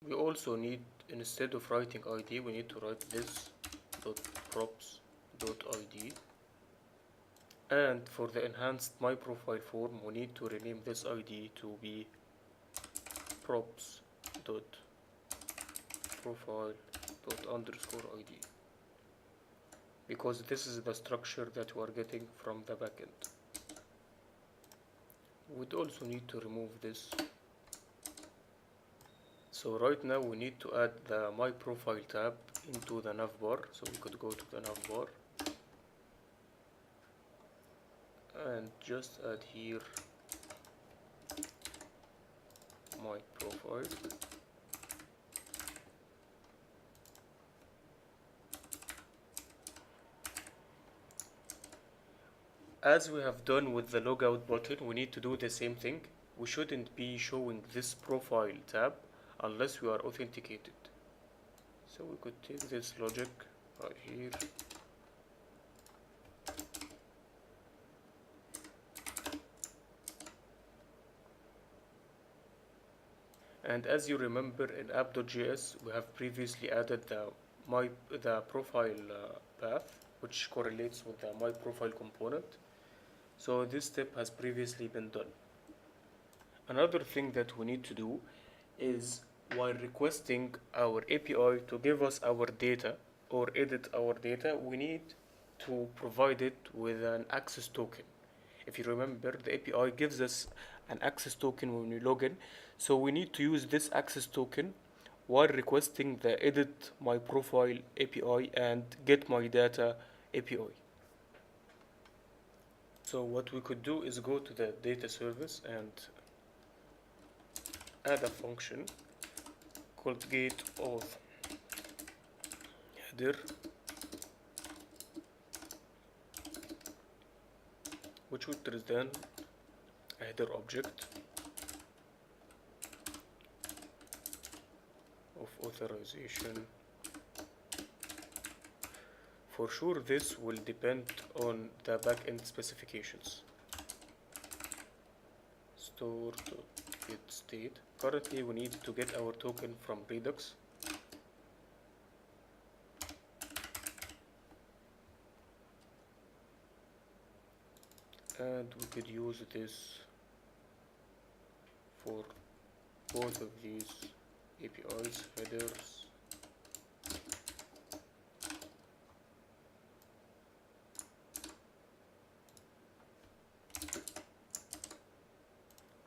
we also need, instead of writing id, we need to write this dot props dot id. And for the enhanced my profile form, we need to rename this id to be props dot profile dot underscore id, because this is the structure that we are getting from the backend. We'd also need to remove this. So right now we need to add the my profile tab into the navbar. So we could go to the navbar and just add here my profile. As we have done with the logout button, we need to do the same thing. We shouldn't be showing this profile tab unless we are authenticated. So we could take this logic right here. And as you remember, in app.js we have previously added the profile path, which correlates with the my profile component. So this step has previously been done. Another thing that we need to do is, while requesting our API to give us our data or edit our data, we need to provide it with an access token. If you remember, the API gives us an access token when we log in, so we need to use this access token while requesting the edit my profile API and get my data API. So what we could do is go to the data service and add a function called getAuth header, which would return a header object of authorization. For sure this will depend on the backend specifications. Store.getState. Currently we need to get our token from Redux. And we could use this for both of these APIs, headers.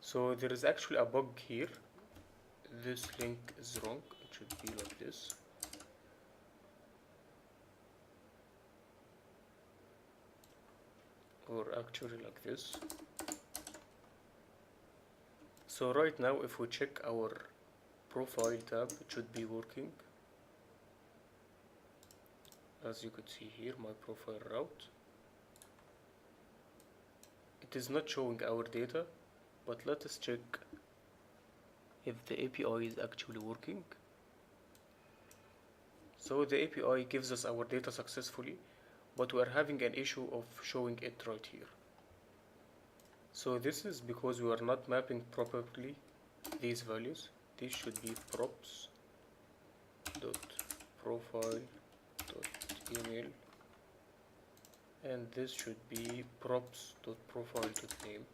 So there is actually a bug here. This link is wrong. It should be like this. Or actually like this. So right now if we check our profile tab, it should be working. As you could see here, my profile route. It is not showing our data, but let us check if the API is actually working. So the API gives us our data successfully, but we are having an issue of showing it right here. So this is because we are not mapping properly these values. This should be props dot profile dot email, and this should be props dot profile dot name.